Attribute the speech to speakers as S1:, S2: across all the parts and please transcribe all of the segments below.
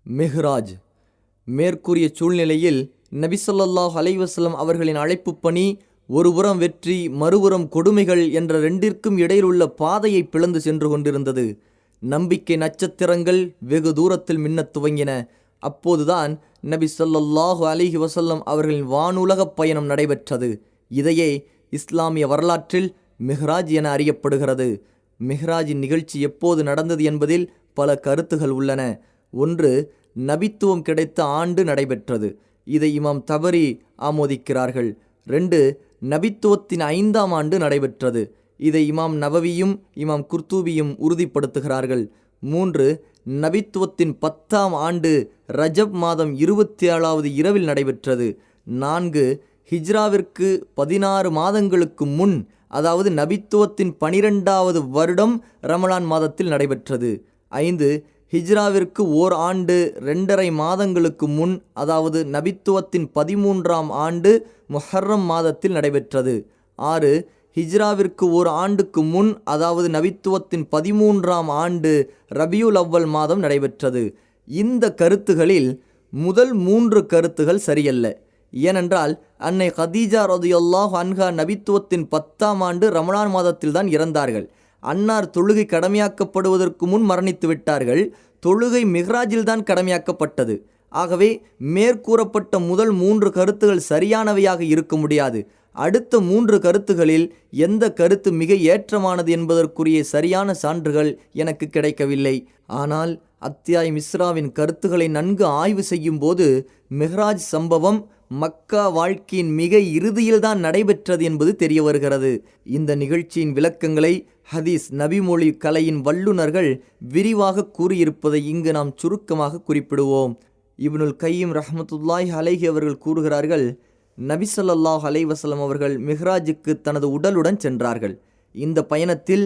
S1: மிஹ்ராஜ். மேற்கூறிய சூழ்நிலையில் நபி ஸல்லல்லாஹு அலைஹி வஸல்லம் அவர்களின் அழைப்பு பணி ஒருபுறம் வெற்றி மறுபுறம் கொடுமைகள் என்ற ரெண்டிற்கும் இடையிலுள்ள பாதையை பிளந்து சென்று கொண்டிருந்தது. நம்பிக்கை நட்சத்திரங்கள் வெகு தூரத்தில் மின்னத் துவங்கின. அப்போதுதான் நபி ஸல்லல்லாஹு அலைஹி வஸல்லம் அவர்களின் வானுலகப் பயணம் நடைபெற்றது. இதையே இஸ்லாமிய வரலாற்றில் மிஹ்ராஜ் என அறியப்படுகிறது. மிஹ்ராஜின் நிகழ்ச்சி எப்போது நடந்தது என்பதில் பல கருத்துகள் உள்ளன. ஒன்று, நபித்துவம் கிடைத்த ஆண்டு நடைபெற்றது. இதை இமாம் தபரி ஆமோதிக்கிறார்கள். 2, நபித்துவத்தின் 5ஆம் ஆண்டு நடைபெற்றது. இதை இமாம் நவவியும் இமாம் குர்தூபியும் உறுதிப்படுத்துகிறார்கள். 3, நபித்துவத்தின் 10ஆம் ஆண்டு ரஜப் மாதம் 27வது இரவில் நடைபெற்றது. 4, ஹிஜ்ராவிற்கு 16 மாதங்களுக்கு முன், அதாவது நபித்துவத்தின் 12வது வருடம் ரமலான் மாதத்தில் நடைபெற்றது. 5, ஹிஜ்ராவிற்கு ஓர் ஆண்டு 2.5 மாதங்களுக்கு முன், அதாவது நபித்துவத்தின் 13ஆம் ஆண்டு முஹர்ரம் மாதத்தில் நடைபெற்றது. 6, ஹிஜ்ராவிற்கு ஓர் ஆண்டுக்கு முன், அதாவது நபித்துவத்தின் 13ஆம் ஆண்டு ரபியுல் அவ்வல் மாதம் நடைபெற்றது. இந்த கருத்துகளில் முதல் 3 கருத்துகள் சரியல்ல. ஏனென்றால் அன்னை கதீஜா ரலியல்லாஹு அன்ஹா நபித்துவத்தின் 10ஆம் ஆண்டு ரமலான் மாதத்தில் தான் இறந்தார்கள். அன்னார் தொழுகை கடமையாக்கப்படுவதற்கு முன் மரணித்து விட்டார்கள். தொழுகை மிஹ்ராஜில் தான் கடமையாக்கப்பட்டது. ஆகவே மேற்கூறப்பட்ட முதல் 3 கருத்துகள் சரியானவையாக இருக்க முடியாது. அடுத்த 3 கருத்துகளில் எந்த கருத்து மிக ஏற்றமானது என்பதற்குரிய சரியான சான்றுகள் எனக்கு கிடைக்கவில்லை. ஆனால் அத்தியாயம் இஸ்ராவின் கருத்துக்களை நன்கு ஆய்வு செய்யும் போது மிஹ்ராஜ் சம்பவம் மக்கா வாழ்க்கையின் மிக இறுதியில்தான் நடைபெற்றது என்பது தெரிய வருகிறது. இந்த நிகழ்ச்சியின் விளக்கங்களை ஹதீஸ் நபிமொழி கலையின் வல்லுநர்கள் விரிவாக கூறியிருப்பதை இங்கு நாம் சுருக்கமாக குறிப்பிடுவோம். இப்னுல் கையிம் ரஹ்மத்துல்லாஹி அலைஹி அவர்கள் கூறுகிறார்கள், நபி ஸல்லல்லாஹு அலைஹி வஸல்லம் அவர்கள் மிஹ்ராஜுக்கு தனது உடலுடன் சென்றார்கள். இந்த பயணத்தில்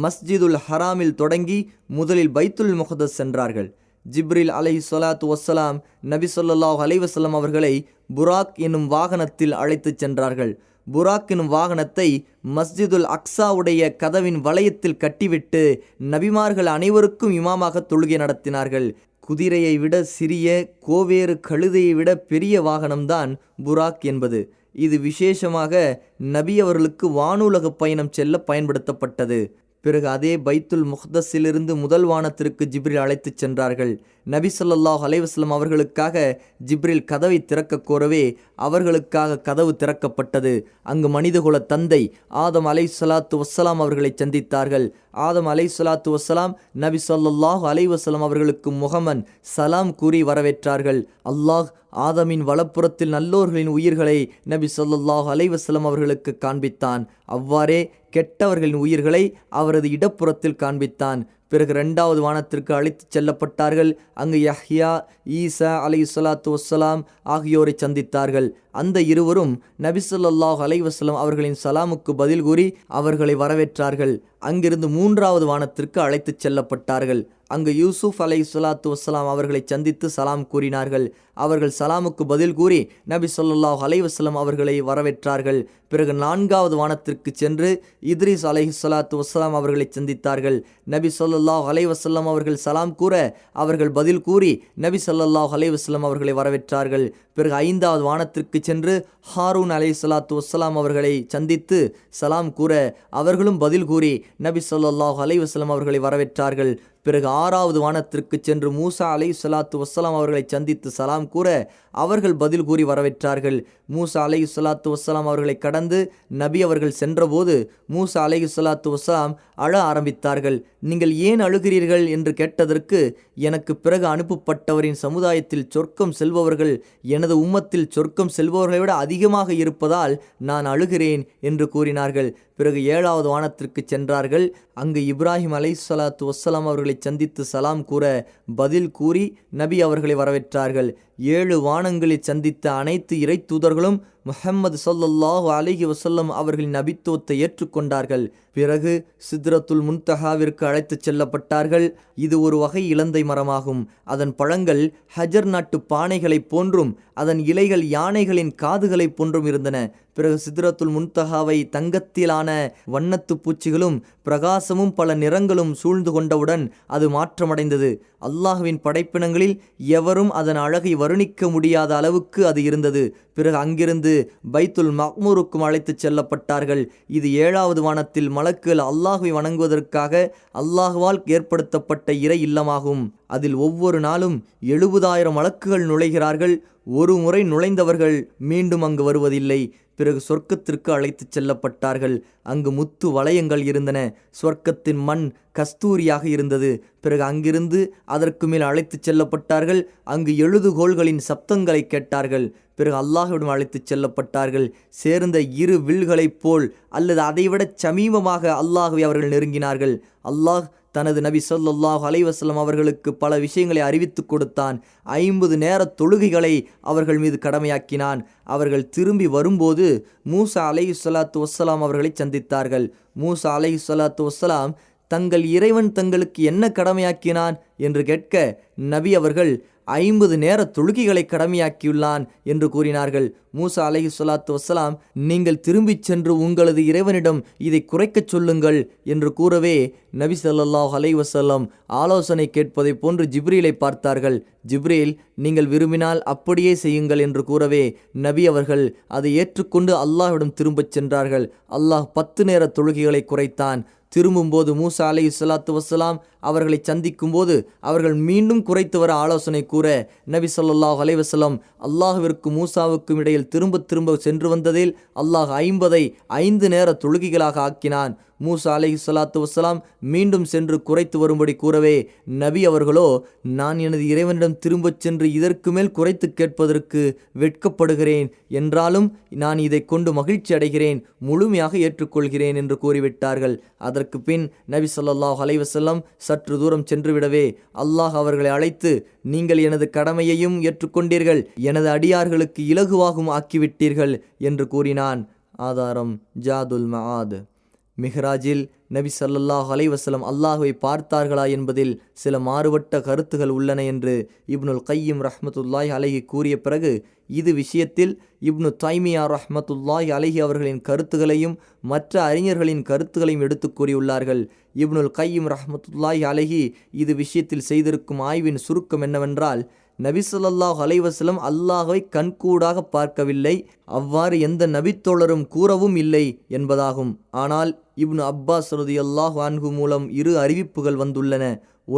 S1: மஸ்ஜிதுல் ஹராமில் தொடங்கி முதலில் பைத்துல் முகதஸ் சென்றார்கள். ஜிப்ரில் அலைஹி ஸலாத்து வஸ்ஸலாம் நபி ஸல்லல்லாஹு அலைஹி வஸல்லம் அவர்களை புராக் என்னும் வாகனத்தில் அழைத்து சென்றார்கள். புராக் என்னும் வாகனத்தை மஸ்ஜிதுல் அக்ஸாவுடைய கதவின் வளையத்தில் கட்டிவிட்டு நபிமார்கள் அனைவருக்கும் இமாமாக தொழுகை நடத்தினார்கள். குதிரையை விட சிறிய, கோவேறு கழுதையை விட பெரிய வாகனம்தான் புராக் என்பது. இது விசேஷமாக நபி அவர்களுக்கு வானுலக பயணம் செல்ல பயன்படுத்தப்பட்டது. பிறகு அதே பைத்துல் முக்தஸிலிருந்து முதல் வானத்திற்கு ஜிப்ரில் அழைத்து சென்றார்கள். நபி ஸல்லல்லாஹு அலைஹி வஸல்லம் அவர்களுக்காக ஜிப்ரில் கதவை திறக்க கோரவே அவர்களுக்காக கதவு திறக்கப்பட்டது. அங்கு மனிதகுல தந்தை ஆதம் அலைஹிஸ்ஸலாத்து வஸ்ஸலாம் அவர்களை சந்தித்தார்கள். ஆதம் அலைஹிஸ்ஸலாத்து வஸ்ஸலாம் நபி ஸல்லல்லாஹு அலைஹி வஸல்லம் அவர்களுக்கு முகமன் சலாம் கூறி வரவேற்றார்கள். அல்லாஹ் ஆதமின் வலப்புறத்தில் நல்லோர்களின் உயிர்களை நபி ஸல்லல்லாஹு அலைஹி வஸல்லம் அவர்களுக்கு காண்பித்தான். அவ்வாறே கெட்டவர்களின் உயிர்களை அவரது இடப்புறத்தில் காண்பித்தான். பிறகு 2வது வானத்திற்கு அழைத்து செல்லப்பட்டார்கள். அங்கு யஹ்யா, ஈசா அலைஹிஸ்ஸலாத்து வஸ்ஸலாம் ஆகியோரை சந்தித்தார்கள். அந்த இருவரும் நபி ஸல்லல்லாஹு அலைஹி வஸல்லம் அவர்களின் சலாமுக்கு பதில் கூறி அவர்களை வரவேற்றார்கள். அங்கிருந்து 3வது வானத்திற்கு அழைத்து செல்லப்பட்டார்கள். அங்கு யூசுப் அலைஹிஸ்ஸலாத்து வஸ்ஸலாம் அவர்களை சந்தித்து சலாம் கூறினார்கள். அவர்கள் சலாமுக்கு பதில் கூறி நபி ஸல்லல்லாஹு அலைஹி வஸல்லம் அவர்களை வரவேற்றார்கள். பிறகு 4வது வானத்திற்கு சென்று இத்ரீஸ் அலைஹிஸ்ஸலாத்து வஸ்ஸலாம் அவர்களை சந்தித்தார்கள். நபி ஸல்லல்லாஹு அலைஹி வஸல்லம் அவர்கள் சலாம் கூற அவர்கள் பதில் கூறி நபி ஸல்லல்லாஹு அலைஹி வஸல்லம் அவர்களை வரவேற்றார்கள். பிறகு 5வது வானத்திற்கு சென்று ஹாரூன் அலைஹிஸ்ஸலாத்து வஸ்ஸலாம் அவர்களை சந்தித்து சலாம் கூற அவர்களும் பதில் கூறி நபி ஸல்லல்லாஹு அலைஹி வஸல்லம் அவர்களை வரவேற்றார்கள். பிறகு 6வது வானத்திற்கு சென்று மூசா அலைஹிஸ்ஸலாத்து வஸ்ஸலாம் அவர்களை சந்தித்து சலாம் கூற அவர்கள் பதில் கூறி வரவேற்றார்கள். மூசா அலைஹிஸ்ஸலாத்து வஸ்ஸலாம் அவர்களை கடந்து நபி அவர்கள் சென்றபோது மூசா அலைஹிஸ்ஸலாத்து வஸ்ஸலாம் அழ ஆரம்பித்தார்கள். நீங்கள் ஏன் அழுகிறீர்கள் என்று கேட்டதற்கு, எனக்கு பிறகு அனுப்பப்பட்டவரின் சமுதாயத்தில் சொர்க்கம் செல்பவர்கள் எனது உம்மத்தில் சொர்க்கம் செல்பவர்களை விட அதிகமாக இருப்பதால் நான் அழுகிறேன் என்று கூறினார்கள். பிறகு 7வது வானத்திற்கு சென்றார்கள். அங்கு இப்ராஹிம் அலைஹிஸ்ஸலாத்து வஸ்ஸலாம் அவர்களை சந்தித்து சலாம் கூற பதில் கூறி நபி அவர்களை வரவேற்றார்கள். 7 வானங்களில் சந்தித்த அனைத்து இறை தூதர்களும் முஹம்மது ஸல்லல்லாஹு அலைஹி வஸல்லம் அவர்களின் நபித்துவத்தை ஏற்றுக்கொண்டார்கள். பிறகு சித்ரத்துல் முன்தஹாவிற்கு அழைத்து செல்லப்பட்டார்கள். இது ஒரு வகை இலந்தை மரமாகும். அதன் பழங்கள் ஹஜர் நாட்டு பானைகளை போன்றும் அதன் இலைகள் யானைகளின் காதுகளை போன்றும் இருந்தன. பிறகு சித்ரத்துல் முன்தஹாவை தங்கத்திலான வண்ணத்து பூச்சிகளும் பிரகாசமும் பல நிறங்களும் சூழ்ந்து கொண்டவுடன் அது மாற்றமடைந்தது. அல்லாஹ்வின் படைப்பினங்களில் எவரும் அதன் அழகை வர்ணிக்க முடியாத அளவுக்கு அது இருந்தது. பிறகு அங்கிருந்து பைத்துல் மக்மூருக்கும் அழைத்துச் செல்லப்பட்டார்கள். இது 7வது வானத்தில் மலக்குகள் அல்லாஹ்வை வணங்குவதற்காக அல்லாஹ்வால் ஏற்படுத்தப்பட்ட இறை இல்லமாகும். அதில் ஒவ்வொரு நாளும் 70,000 மலக்குகள் நுழைகிறார்கள். ஒரு முறை நுழைந்தவர்கள் மீண்டும் அங்கு வருவதில்லை. பிறகு சொர்க்கத்திற்கு அழைத்துச் செல்லப்பட்டார்கள். அங்கு முத்து வளையங்கள் இருந்தன. சொர்க்கத்தின் மண் கஸ்தூரியாக இருந்தது. பிறகு அங்கிருந்து அதற்கு மேல் அழைத்துச் செல்லப்பட்டார்கள். அங்கு எழுதுகோள்களின் சப்தங்களை கேட்டார்கள். பிறகு அல்லாஹ்விடம் அழைத்துச் செல்லப்பட்டார்கள். சேர்ந்த இரு வில்களைப் போல் அல்லது அதைவிட சமீபமாக அல்லாஹ்வை அவர்கள் நெருங்கினார்கள். அல்லாஹ் தனது நபி ஸல்லல்லாஹு அலைஹி வஸல்லம் அவர்களுக்கு பல விஷயங்களை அறிவித்து கொடுத்தான். 50 நேர தொழுகைகளை அவர்கள் மீது கடமையாக்கினான். அவர்கள் திரும்பி வரும்போது மூசா அலைஹிஸ்ஸலாத்து வஸ்ஸலாம் அவர்களை சந்தித்தார்கள். மூசா அலைஹிஸ்ஸலாத்து வஸ்ஸலாம் தங்கள் இறைவன் தங்களுக்கு என்ன கடமையாக்கினான் என்று கேட்க நபி அவர்கள் 50 நேர தொழுகைகளை கடமையாக்கியுள்ளான் என்று கூறினார்கள். மூசா அலைஹிஸ்ஸலாத்து வஸ்ஸலாம் நீங்கள் திரும்பிச் சென்று உங்களது இறைவனிடம் இதை குறைக்கச் சொல்லுங்கள் என்று கூறவே நபி ஸல்லல்லாஹு அலைஹி வஸல்லம் ஆலோசனை கேட்பதை போன்று ஜிப்ரீலை பார்த்தார்கள். ஜிப்ரீல் நீங்கள் விரும்பினால் அப்படியே செய்யுங்கள் என்று கூறவே நபி அவர்கள் அதை ஏற்றுக்கொண்டு அல்லாஹ்விடம் திரும்பச் சென்றார்கள். அல்லாஹ் 10 நேர தொழுகைகளை குறைத்தான். திரும்பும்போது மூசா அலைஹிஸ்ஸலாத்து வஸ்ஸலாம் அவர்களை சந்திக்கும் போது அவர்கள் மீண்டும் குறைத்து வர ஆலோசனை கூற நபி ஸல்லல்லாஹு அலைஹி வஸல்லம் அல்லாஹ்விற்கும் மூசாவுக்கும் இடையில் திரும்ப சென்று வந்ததில் அல்லாஹ் 50ஐ 5 நேர தொழுகைகளாக ஆக்கினான். மூசா அலைஹிஸ்ஸலாத்து வஸ்ஸலாம் மீண்டும் சென்று குறைத்து வரும்படி கூறவே நபி அவர்களோ நான் எனது இறைவனிடம் திரும்பச் சென்று இதற்கு மேல் குறைத்து கேட்பதற்கு வெட்கப்படுகிறேன், என்றாலும் நான் இதை கொண்டு மகிழ்ச்சி அடைகிறேன், முழுமையாக ஏற்றுக்கொள்கிறேன் என்று கூறிவிட்டார்கள். அதற்கு பின் நபி ஸல்லல்லாஹு அலைஹி வஸல்லம் சற்று தூரம் சென்றுவிடவே அல்லாஹ் அவர்களை அழைத்து நீங்கள் எனது கடமையையும் ஏற்றுக்கொண்டீர்கள், எனது அடியார்களுக்கு இலகுவாகவும் ஆக்கிவிட்டீர்கள் என்று கூறினான். ஆதாரம் ஜாதுல் மஆத். மிஹ்ராஜில் நபி ஸல்லல்லாஹு அலைஹி வஸல்லம் அல்லாஹ்வை பார்த்தார்களா என்பதில் சில மாறுபட்ட கருத்துகள் உள்ளன என்று இப்னுல் கையிம் ரஹ்மத்துல்லாஹி அலைஹி கூறிய பிறகு இது விஷயத்தில் இப்னு தைமியா ரஹ்மத்துல்லாஹி அலைஹி அவர்களின் கருத்துகளையும் மற்ற அறிஞர்களின் கருத்துகளையும் எடுத்து கூறியுள்ளார்கள். இப்னுல் கையிம் ரஹ்மத்துல்லாஹி அலைஹி இது விஷயத்தில் செய்திருக்கும் ஆய்வின் சுருக்கம் என்னவென்றால், நபி ஸல்லல்லாஹு அலைஹி வஸல்லம் அல்லாஹ்வை கண்கூடாக பார்க்கவில்லை, அவ்வாறு எந்த நபித்தோழரும் கூறவும் இல்லை என்பதாகும். ஆனால் இப்னு அப்பாஸ் ரலியல்லாஹு அன்ஹு மூலம் 2 அறிவிப்புகள் வந்துள்ளன.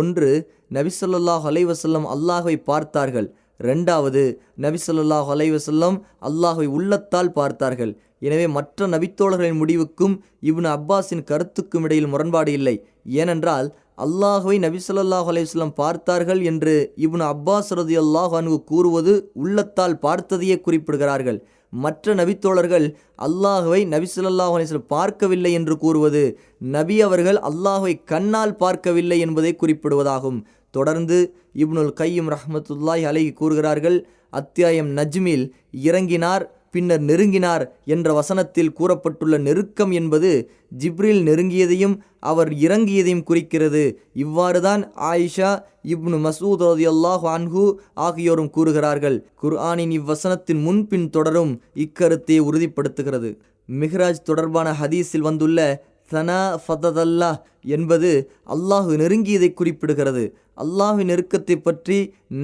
S1: ஒன்று, நபி ஸல்லல்லாஹு அலைஹி வஸல்லம் அல்லாஹ்வை பார்த்தார்கள். 2வது, நபி ஸல்லல்லாஹு அலைஹி வஸல்லம் அல்லாஹ்வை உள்ளத்தால் பார்த்தார்கள். எனவே மற்ற நபித்தோழர்களின் முடிவுக்கும் இப்னு அப்பாஸின் கருத்துக்கும் இடையில் முரண்பாடு இல்லை. ஏனென்றால் அல்லாஹ்வை நபி ஸல்லல்லாஹு அலைஹி வஸல்லம் பார்த்தார்கள் என்று இப்னு அப்பாஸ் ரலியல்லாஹு அன்ஹு கூறுவது உள்ளத்தால் பார்த்ததையே குறிப்பிடுகிறார்கள். மற்ற நபித்தோழர்கள் அல்லாஹ்வை நபி ஸல்லல்லாஹு அலைஹி வஸல்லம் பார்க்கவில்லை என்று கூறுவது நபி அவர்கள் அல்லாஹ்வை கண்ணால் பார்க்கவில்லை என்பதை குறிப்பிடுவதாகும். தொடர்ந்து இப்னுல் கையிம் ரஹ்மத்துல்லாஹி அலைஹி கூறுகிறார்கள், அத்தியாயம் நஜ்மில் இறங்கினார் பின்னர் நெருங்கினார் என்ற வசனத்தில் கூறப்பட்டுள்ள நெருக்கம் என்பது ஜிப்ரீல் நெருங்கியதையும் அவர் இறங்கியதையும் குறிக்கிறது. இவ்வாறுதான் ஆயிஷா, இப்னு மஸ்ஊத் ரலியல்லாஹு அன்ஹு ஆகியோரும் கூறுகிறார்கள். குர்ஆனின் இவ்வசனத்தின் முன்பின் தொடரும் இக்கருத்தை உறுதிப்படுத்துகிறது. மிஹ்ராஜ் தொடர்பான ஹதீஸில் வந்துள்ள சனா ஃபததல்லா என்பது அல்லாஹ் நெருங்கியதை குறிப்பிடுகிறது. அல்லாஹ்வின் நெருக்கத்தை பற்றி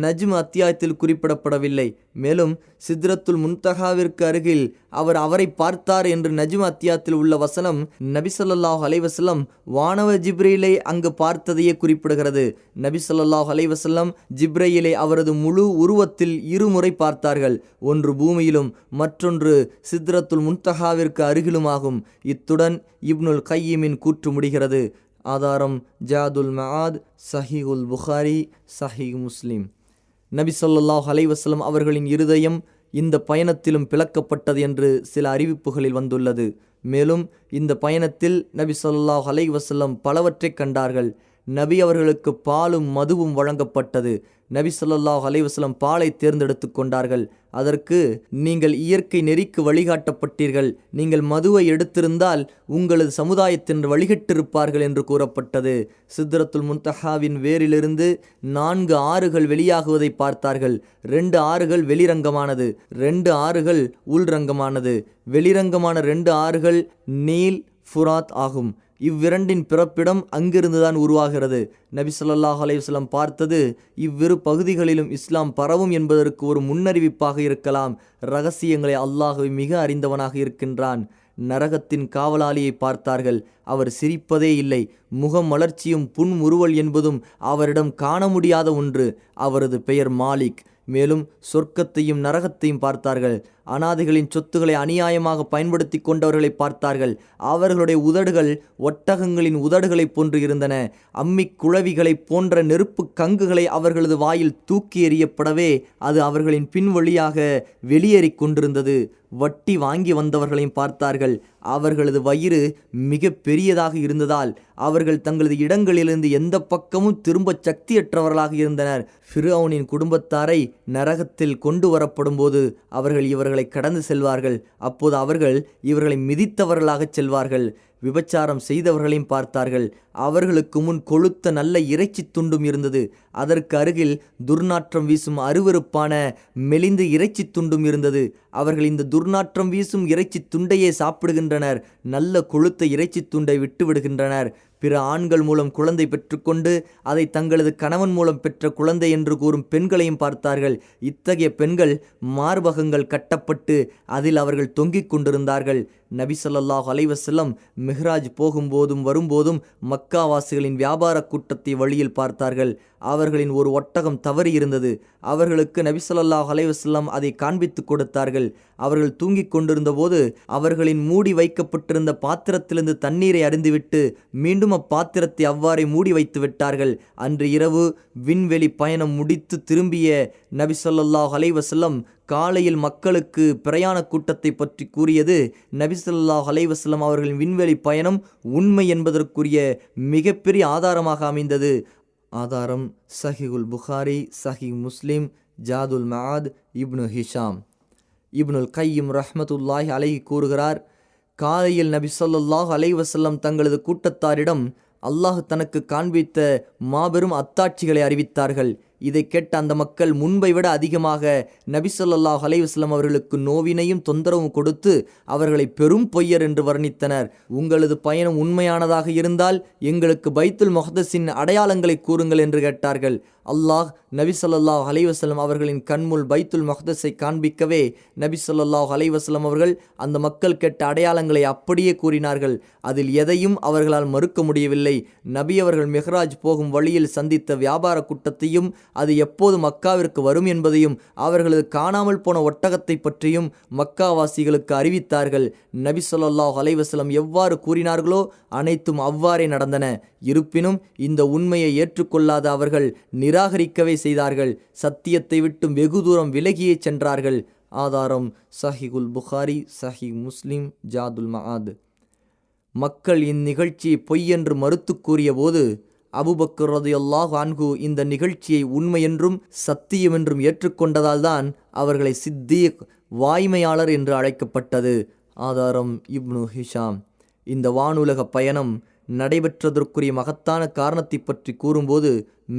S1: நஜ்ம் அத்தியாயத்தில் குறிப்பிடப்படவில்லை. மேலும் சித்ரத்துல் முன்தஹாவிற்கு அருகில் அவர் அவரை பார்த்தார் என்று நஜ்ம் அத்தியாயத்தில் உள்ள வசனம் நபி ஸல்லல்லாஹு அலைஹி வஸல்லம் வானவ ஜிப்ரீலை அங்கு பார்த்ததையே குறிப்பிடுகிறது. நபி ஸல்லல்லாஹு அலைஹி வஸல்லம் ஜிப்ரீலை அவரது முழு உருவத்தில் 2 முறை பார்த்தார்கள். ஒன்று பூமியிலும் மற்றொன்று சித்ரத்துல் முன்தஹாவிற்கு அருகிலுமாகும். இத்துடன் இப்னுல் கையிமின் கூற்று முடிகிறது. ஆதாரம் ஜாதுல் மஆத், சஹீஹுல் புகாரி, சஹீஹ் முஸ்லிம். நபி ஸல்லல்லாஹு அலைஹி வஸல்லம் அவர்களின் இருதயம் இந்த பயணத்திலும் பிளக்கப்பட்டது என்று சில அறிவிப்புகளில் வந்துள்ளது. மேலும் இந்த பயணத்தில் நபி ஸல்லல்லாஹு அலைஹி வஸல்லம் பலவற்றை கண்டார்கள். நபி அவர்களுக்கு பாலும் மதுவும் வழங்கப்பட்டது. நபி ஸல்லல்லாஹு அலைஹி வஸல்லம் பாலை தேர்ந்தெடுத்து கொண்டார்கள். அதற்கு நீங்கள் இயற்கை நெறிக்கு வழிகாட்டப்பட்டீர்கள், நீங்கள் மதுவை எடுத்திருந்தால் உங்களது சமுதாயத்தினர் வழிகட்டிருப்பார்கள் என்று கூறப்பட்டது. சித்ரத்துல் முன்தஹாவின் வேரிலிருந்து 4 ஆறுகள் வெளியாகுவதை பார்த்தார்கள். 2 ஆறுகள் வெளிரங்கமானது, 2 ஆறுகள் உள்ரங்கமானது. வெளிரங்கமான 2 ஆறுகள் நீல், ஃபுராத் ஆகும். இவ்விரண்டின் பிறப்பிடம் அங்கிருந்துதான் உருவாகிறது. நபி ஸல்லல்லாஹு அலைஹி வஸல்லம் பார்த்தது இவ்விரு பகுதிகளிலும் இஸ்லாம் பரவும் என்பதற்கு ஒரு முன்னறிவிப்பாக இருக்கலாம். இரகசியங்களை அல்லாஹ் மிக அறிந்தவனாக இருக்கின்றான். நரகத்தின் காவலாளியை பார்த்தார்கள். அவர் சிரிப்பதே இல்லை. முகம் மலர்ச்சியும் புன்முறுவல் என்பதும் அவரிடம் காண முடியாத ஒன்று. அவரது பெயர் மாலிக். மேலும் சொர்க்கத்தையும் நரகத்தையும் பார்த்தார்கள். அனாதைகளின் சொத்துக்களை அநியாயமாக பயன்படுத்தி கொண்டவர்களை பார்த்தார்கள். அவர்களுடைய உதடுகள் ஒட்டகங்களின் உதடுகளைப் போன்று இருந்தன. அம்மிக் குழவிகளைப் போன்ற நெருப்பு கங்குகளை அவர்களது வாயில் தூக்கி எறியப்படவே அது அவர்களின் பின் வழியாக வெளியேறிக் கொண்டிருந்தது. வட்டி வாங்கி வந்தவர்களையும் பார்த்தார்கள். அவர்களது வயிறு மிக பெரியதாக இருந்ததால் அவர்கள் தங்களது இடங்களிலிருந்து எந்த பக்கமும் திரும்ப சக்தியற்றவர்களாக இருந்தனர். ஃபிர்அவுனின் குடும்பத்தாரை நரகத்தில் கொண்டு வரப்படும் போது அவர்கள் இவர்களை கடந்து செல்வார்கள். அப்போது அவர்கள் இவர்களை மிதித்தவர்களாக செல்வார்கள். விபச்சாரம் செய்தவர்களையும் பார்த்தார்கள். அவர்களுக்கு முன் கொழுத்த நல்ல இறைச்சி துண்டும் இருந்தது. அதற்கு அருகில் துர்நாற்றம் வீசும் அருவருப்பான மெலிந்த இறைச்சி துண்டும் இருந்தது. அவர்கள் இந்த துர்நாற்றம் வீசும் இறைச்சி துண்டையே சாப்பிடுகின்றனர். நல்ல கொழுத்த இறைச்சி துண்டை விட்டு விடுகின்றனர். பிற ஆண்கள் மூலம் குழந்தை பெற்றுக்கொண்டு அதை தங்களது கணவன் மூலம் பெற்ற குழந்தை என்று கூறும் பெண்களையும் பார்த்தார்கள். இத்தகைய பெண்கள் மார்பகங்கள் கட்டப்பட்டு அதில் அவர்கள் தொங்கிக் கொண்டிருந்தார்கள். நபி ஸல்லல்லாஹு அலைஹி வஸல்லம் மிஹ்ராஜ் போகும்போதும் வரும்போதும் மக்காவாசிகளின் வியாபார கூட்டத்தை வழியில் பார்த்தார்கள். அவர்களின் ஒரு ஒட்டகம் தவறி இருந்தது. அவர்களுக்கு நபி ஸல்லல்லாஹு அலைஹி வஸல்லம் அதை காண்பித்து கொடுத்தார்கள். அவர்கள் தூங்கிக் கொண்டிருந்த போது அவர்களின் மூடி வைக்கப்பட்டிருந்த பாத்திரத்திலிருந்து தண்ணீரை அருந்திவிட்டு மீண்டும் அப்பாத்திரத்தை அவ்வாறே மூடி வைத்து விட்டார்கள். அன்று இரவு விண்வெளி பயணம் முடித்து திரும்பிய நபி ஸல்லல்லாஹு அலைஹி வஸல்லம் காலையில் மக்களுக்கு பிரயாண கூட்டத்தை பற்றி கூறியது நபி ஸல்லல்லாஹு அலைஹி வஸல்லம் அவர்களின் விண்வெளி பயணம் உண்மை என்பதற்குரிய மிகப்பெரிய ஆதாரமாக அமைந்தது. ஆதாரம் சஹீஹுல் புகாரி, சஹீஹ் முஸ்லிம், ஜாதுல் மஆத், இப்னு ஹிஷாம். இப்னுல் கையிம் ரஹ்மத்துல்லாஹி அலைஹி கூறுகிறார், காலையில் நபி ஸல்லல்லாஹு அலைஹி வஸல்லம் தங்களது கூட்டத்தாரிடம் அல்லாஹ் தனக்கு காண்பித்த மாபெரும் அத்தாட்சிகளை அறிவித்தார்கள். இதை கேட்ட அந்த மக்கள் முன்பை விட அதிகமாக நபி ஸல்லல்லாஹு அலைஹி வஸல்லம் அவர்களுக்கு நோவினையும் தொந்தரவும் கொடுத்து அவர்களை பெரும் பொய்யர் என்று வர்ணித்தனர். உங்களது பயணம் உண்மையானதாக இருந்தால் எங்களுக்கு பைத்துல் முக்தஸின் அடையாளங்களை கூறுங்கள் என்று கேட்டார்கள். அல்லாஹ் நபி ஸல்லல்லாஹு அலைஹி வஸல்லம் அவர்களின் கண்முல் பைத்துல் முக்தஸை காண்பிக்கவே நபி ஸல்லல்லாஹு அலைஹி வஸல்லம் அவர்கள் அந்த மக்கள் கேட்ட அடையாளங்களை அப்படியே கூறினார்கள். அதில் எதையும் அவர்களால் மறுக்க முடியவில்லை. நபி அவர்கள் மிஹ்ராஜ் போகும் வழியில் சந்தித்த வியாபார கூட்டத்தையும் அது எப்போது மக்காவிற்கு வரும் என்பதையும் அவர்களது காணாமல் போன ஒட்டகத்தை பற்றியும் மக்காவாசிகளுக்கு அறிவித்தார்கள். நபி ஸல்லல்லாஹு அலைஹி வஸல்லம் எவ்வாறு கூறினார்களோ அனைத்தும் அவ்வாறே நடந்தன. இருப்பினும் இந்த உண்மையை ஏற்றுக்கொள்ளாத அவர்கள் நிராகரிக்கவே செய்தார்கள். சத்தியத்தை விட்டும் வெகு தூரம் விலகியே சென்றார்கள். ஆதாரம் சஹீஹுல் புகாரி, சஹீஹ் முஸ்லிம், ஜாதுல் மஆத். மக்கள் இந்நிகழ்ச்சியை பொய் என்று மறுத்து கூறிய போது அபூபக்கர் ரலியல்லாஹு அன்ஹு இந்த நிகழ்ச்சியை உண்மையென்றும் சத்தியமென்றும் ஏற்றுக்கொண்டதால் தான் அவர்களை சித்தீக், வாய்மையாளர் என்று அழைக்கப்பட்டது. ஆதாரம் இப்னு ஹிஷாம். இந்த வானுலக பயணம் நடைபெற்றதற்குரிய மகத்தான காரணத்தை பற்றி கூறும்போது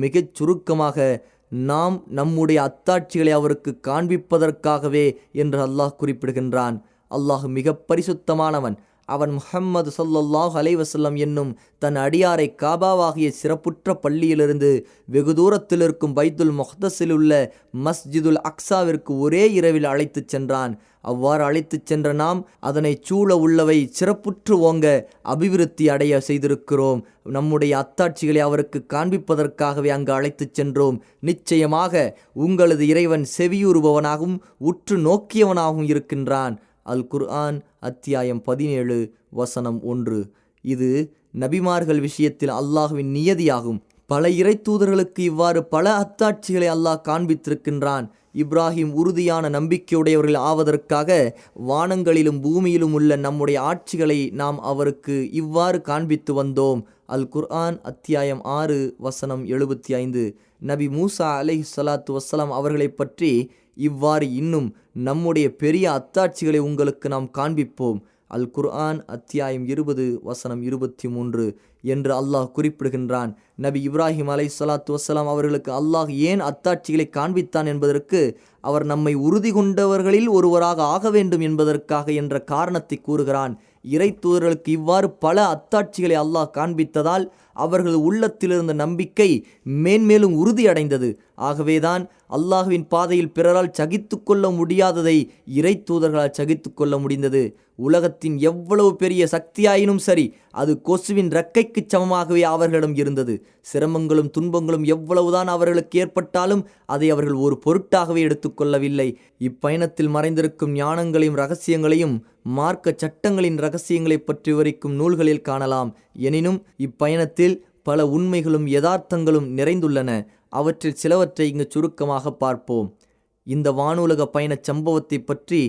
S1: மிகச் சுருக்கமாக, நாம் நம்முடைய அத்தாட்சிகளை அவருக்கு காண்பிப்பதற்காகவே என்று அல்லாஹ் குறிப்பிடுகின்றான். அல்லாஹ் மிக பரிசுத்தமானவன். அவன் முஹம்மது ஸல்லல்லாஹு அலைஹி வஸல்லம் என்னும் தன் அடியாரை காபாவாகிய சிறப்புற்ற பள்ளியிலிருந்து வெகு தூரத்தில் இருக்கும் பைத்துல் முக்தஸில் உள்ள மஸ்ஜிதுல் அக்ஸாவிற்கு ஒரே இரவில் அழைத்துச் சென்றான். அவ்வாறு அழைத்துச் சென்ற நாம் அதனை சூழ உள்ளவை சிறப்புற்று ஓங்க அபிவிருத்தி அடைய செய்திருக்கிறோம். நம்முடைய அத்தாட்சிகளை அவருக்கு காண்பிப்பதற்காகவே அங்கு அழைத்துச் சென்றோம். நிச்சயமாக உங்களது இறைவன் செவியுறுபவனாகவும் உற்று நோக்கியவனாகவும் இருக்கின்றான். அல் குர்ஆன் அத்தியாயம் 17 வசனம் 1. இது நபிமார்கள் விஷயத்தில் அல்லாஹ்வின் நியதியாகும். பல இறை தூதர்களுக்கு இவ்வாறு பல அத்தாட்சிகளை அல்லாஹ் காண்பித்திருக்கின்றான். இப்ராஹிம் உறுதியான நம்பிக்கையுடையவர்கள் ஆவதற்காக வானங்களிலும் பூமியிலும் உள்ள நம்முடைய ஆட்சிகளை நாம் அவருக்கு இவ்வாறு காண்பித்து வந்தோம். அல் குர்ஆன் அத்தியாயம் 6 வசனம் 75. நபி மூசா அலைஹிஸ்ஸலாத்து வஸ்ஸலாம் அவர்களை பற்றி இவ்வாறு இன்னும் நம்முடைய பெரிய அத்தாட்சிகளை உங்களுக்கு நாம் காண்பிப்போம். அல் குர்ஆன் அத்தியாயம் 20 வசனம் 23 என்று அல்லாஹ் குறிப்பிடுகின்றான். நபி இப்ராஹிம் அலைஹிஸ்ஸலாத்து வஸ்ஸலாம் அவர்களுக்கு அல்லாஹ் ஏன் அத்தாட்சிகளை காண்பித்தான் என்பதற்கு அவர் நம்மை உறுதி கொண்டவர்களில் ஒருவராக ஆக வேண்டும் என்பதற்காக என்ற காரணத்தை கூறுகிறான். இறை தூதர்களுக்கு இவ்வாறு பல அத்தாட்சிகளை அல்லாஹ் காண்பித்ததால் அவர்கள் உள்ளத்திலிருந்த நம்பிக்கை மேன்மேலும் உறுதியடைந்தது. ஆகவேதான் அல்லாஹ்வின் பாதையில் பிறரால் சகித்து கொள்ள முடியாததை இறை தூதர்களால் சகித்து கொள்ள முடிந்தது. உலகத்தின் எவ்வளவு பெரிய சக்தியாயினும் சரி, அது கொசுவின் இறக்கைக்கு சமமாகவே அவர்களிடம் இருந்தது. சிரமங்களும் துன்பங்களும் எவ்வளவுதான் அவர்களுக்கு ஏற்பட்டாலும் அதை அவர்கள் ஒரு பொருட்டாகவே எடுத்துக்கொள்ளவில்லை. இப்பயணத்தில் மறைந்திருக்கும் ஞானங்களையும் இரகசியங்களையும் மார்க்க சட்டங்களின் இரகசியங்களை பற்றி விவரிக்கும் நூல்களில் காணலாம். எனினும் இப்பயணத்தில் பல உண்மைகளும் யதார்த்தங்களும் நிறைந்துள்ளன. அவற்றில் சிலவற்றை இங்கு சுருக்கமாக பார்ப்போம். இந்த வானுலக பயணச் சம்பவத்தை பற்றி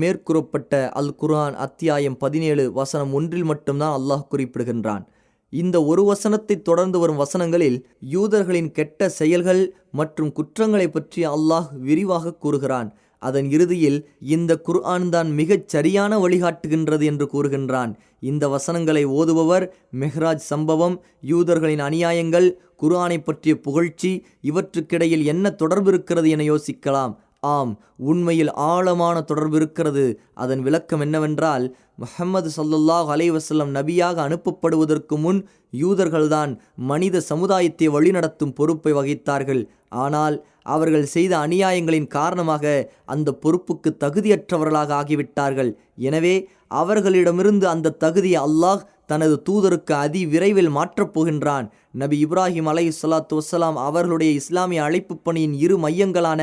S1: மேற்கூறப்பட்ட அல் குர்ஆன் அத்தியாயம் 17 வசனம் 1 மட்டும்தான் அல்லாஹ் குறிப்பிடுகின்றான். இந்த ஒரு வசனத்தை தொடர்ந்து வரும் வசனங்களில் யூதர்களின் கெட்ட செயல்கள் மற்றும் குற்றங்களை பற்றி அல்லாஹ் விரிவாக கூறுகிறான். அதன் இறுதியில் இந்த குர்ஆன் தான் மிகச் சரியான வழிகாட்டுகின்றது என்று கூறுகின்றான். இந்த வசனங்களை ஓதுபவர் மெஹ்ராஜ் சம்பவம், யூதர்களின் அநியாயங்கள், குர்ஆனை பற்றிய புகழ்ச்சி இவற்றுக்கிடையில் என்ன தொடர்பு இருக்கிறது என யோசிக்கலாம். ஆம், உண்மையில் ஆழமான தொடர்பு இருக்கிறது. அதன் விளக்கம் என்னவென்றால், முஹம்மது ஸல்லல்லாஹு அலைஹி வஸல்லம் நபியாக அனுப்பப்படுவதற்கு முன் யூதர்கள்தான் மனித சமுதாயத்தை வழிநடத்தும் பொறுப்பை வகித்தார்கள். ஆனால் அவர்கள் செய்த அநியாயங்களின் காரணமாக அந்த பொறுப்புக்கு தகுதியற்றவர்களாக ஆகிவிட்டார்கள். எனவே அவர்களிடமிருந்து அந்த தகுதியை அல்லாஹ் தனது தூதருக்கு அதி விரைவில் மாற்றப் போகின்றான். நபி இப்ராஹிம் அலைஹிஸ்ஸலாத்து வஸ்ஸலாம் அவர்களுடைய இஸ்லாமிய அழைப்பு பணியின் இரு மையங்களான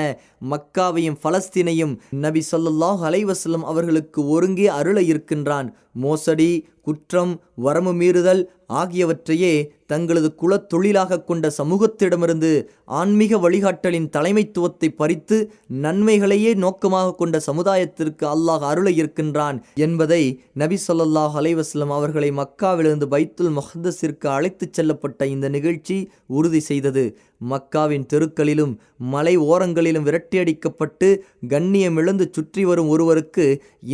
S1: மக்காவையும் பலஸ்தீனையும் நபி ஸல்லல்லாஹு அலைஹி வஸல்லம் அவர்களுக்கு ஒருங்கே அருள இருக்கின்றான். மோசடி, குற்றம், வரம்பு மீறுதல் ஆகியவற்றையே தங்களது குலத் தொழிலாக கொண்ட சமூகத்திடமிருந்து ஆன்மீக வழிகாட்டலின் தலைமைத்துவத்தை பறித்து நன்மைகளையே நோக்கமாக கொண்ட சமுதாயத்திற்கு அல்லாஹ் அருள இருக்கின்றான் என்பதை நபி ஸல்லல்லாஹு அலைஹி வஸல்லம் அவர்களை மக்காவிலிருந்து பைத்துல் முகத்தஸிற்கு அழைத்துச் செல்லப்பட்ட இந்த நிகழ்ச்சி உறுதி செய்தது. மக்காவின் தெருக்களிலும் மலை ஓரங்களிலும் விரட்டியடிக்கப்பட்டு கண்ணியமிழந்து சுற்றி வரும் ஒருவருக்கு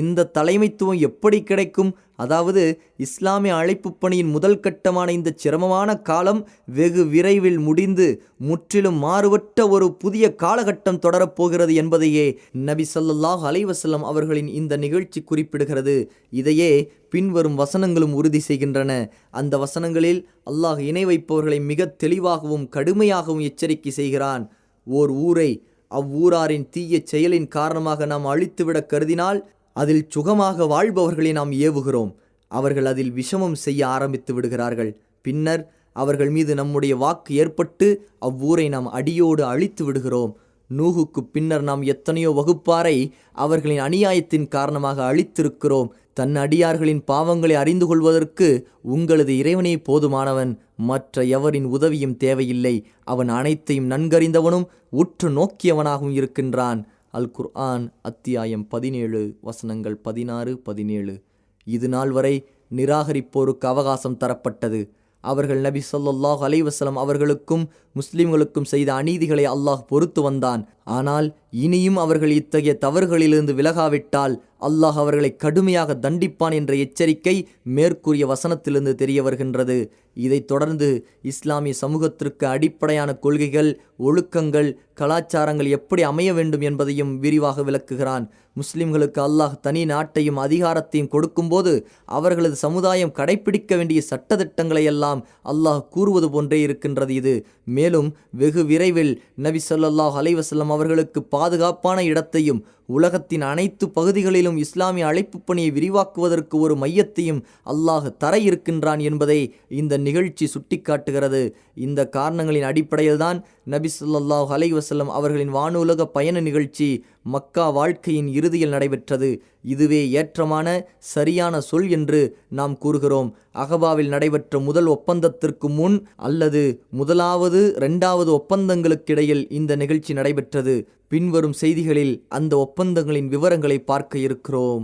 S1: இந்த தலைமைத்துவம் எப்படி கிடைக்கும்? அதாவது இஸ்லாமிய அழைப்பு பணியின் முதல் கட்டமான இந்த சிரமமான காலம் வெகு விரைவில் முடிந்து முற்றிலும் மாறுபட்ட ஒரு புதிய காலகட்டம் தொடரப்போகிறது என்பதையே நபி ஸல்லல்லாஹு அலைஹி வஸல்லம் அவர்களின் இந்த நிகழ்ச்சி குறிப்பிடுகிறது. இதையே பின்வரும் வசனங்களும் உறுதி செய்கின்றன. அந்த வசனங்களில் அல்லாஹ் இணை வைப்பவர்களை மிக தெளிவாகவும் கடுமையாகவும் எச்சரிக்கை செய்கிறான். ஓர் ஊரை அவ்வூராரின் தீய செயலின் காரணமாக நாம் அழித்துவிட கருதினால் அதில் சுகமாக வாழ்பவர்களை நாம் ஏவுகிறோம். அவர்கள் அதில் விஷமம் செய்ய ஆரம்பித்து விடுகிறார்கள். பின்னர் அவர்கள் மீது நம்முடைய வாக்கு ஏற்பட்டு அவ்வூரை நாம் அடியோடு அழித்து விடுகிறோம். நூகுக்கு பின்னர் நாம் எத்தனையோ வகுப்பாரை அவர்களின் அநியாயத்தின் காரணமாக அழித்திருக்கிறோம். தன் அடியார்களின் பாவங்களை அறிந்து கொள்வதற்கு உங்களது இறைவனே போதுமானவன். மற்ற எவரின் உதவியும் தேவையில்லை. அவன் அனைத்தையும் நன்கறிந்தவனும் உற்று நோக்கியவனாகவும் இருக்கின்றான். அல் குர்ஆன் அத்தியாயம் 17 வசனங்கள் 16, 17. இது நாள் வரை நிராகரிப்போருக்கு அவகாசம் தரப்பட்டது. அவர்கள் நபி ஸல்லல்லாஹு அலைஹி வஸல்லம் அவர்களுக்கும் முஸ்லிம்களுக்கும் செய்த அநீதிகளை அல்லாஹ் பொறுத்து வந்தான். ஆனால் இனியும் அவர்கள் இத்தகைய தவறுகளிலிருந்து விலகாவிட்டால் அல்லாஹ் அவர்களை கடுமையாக தண்டிப்பான் என்ற எச்சரிக்கை மேற்கூறிய வசனத்திலிருந்து தெரிய வருகின்றது. இதைத் தொடர்ந்து இஸ்லாமிய சமூகத்திற்கு அடிப்படையான கொள்கைகள், ஒழுக்கங்கள், கலாச்சாரங்கள் எப்படி அமைய வேண்டும் என்பதையும் விரிவாக விளக்குகிறான். முஸ்லிம்களுக்கு அல்லாஹ் தனி நாட்டையும் அதிகாரத்தையும் கொடுக்கும்போது அவர்களது சமுதாயம் கடைபிடிக்க வேண்டிய சட்டதிட்டங்களை எல்லாம் அல்லாஹ் கூறுவது போன்றே இருக்கின்றது இது. மேலும் வெகு விரைவில் நபி ஸல்லல்லாஹு அலைஹி வஸல்லம் அவர்களுக்கு பாதுகாப்பான இடத்தையும் உலகத்தின் அனைத்து பகுதிகளிலும் இஸ்லாமிய அழைப்பு பணியை விரிவாக்குவதற்கு ஒரு மையத்தையும் அல்லாஹ் தர இருக்கின்றான் என்பதை இந்த நிகழ்ச்சி சுட்டிக்காட்டுகிறது. இந்த காரணங்களின் அடிப்படையில்தான் நபி ஸல்லல்லாஹு அலைஹி வஸல்லம் அவர்களின் வானுலக பயண நிகழ்ச்சி மக்கா வாழ்க்கையின் இறுதியில் நடைபெற்றது. இதுவே ஏற்றமான சரியான சொல் என்று நாம் கூறுகிறோம். அகபாவில் நடைபெற்ற முதல் ஒப்பந்தத்திற்கு முன் அல்லது முதலாவது 2வது ஒப்பந்தங்களுக்கிடையில் இந்த நிகழ்ச்சி நடைபெற்றது. பின்வரும் செய்திகளில் அந்த ஒப்பந்தங்களின் விவரங்களை பார்க்க இருக்கிறோம்.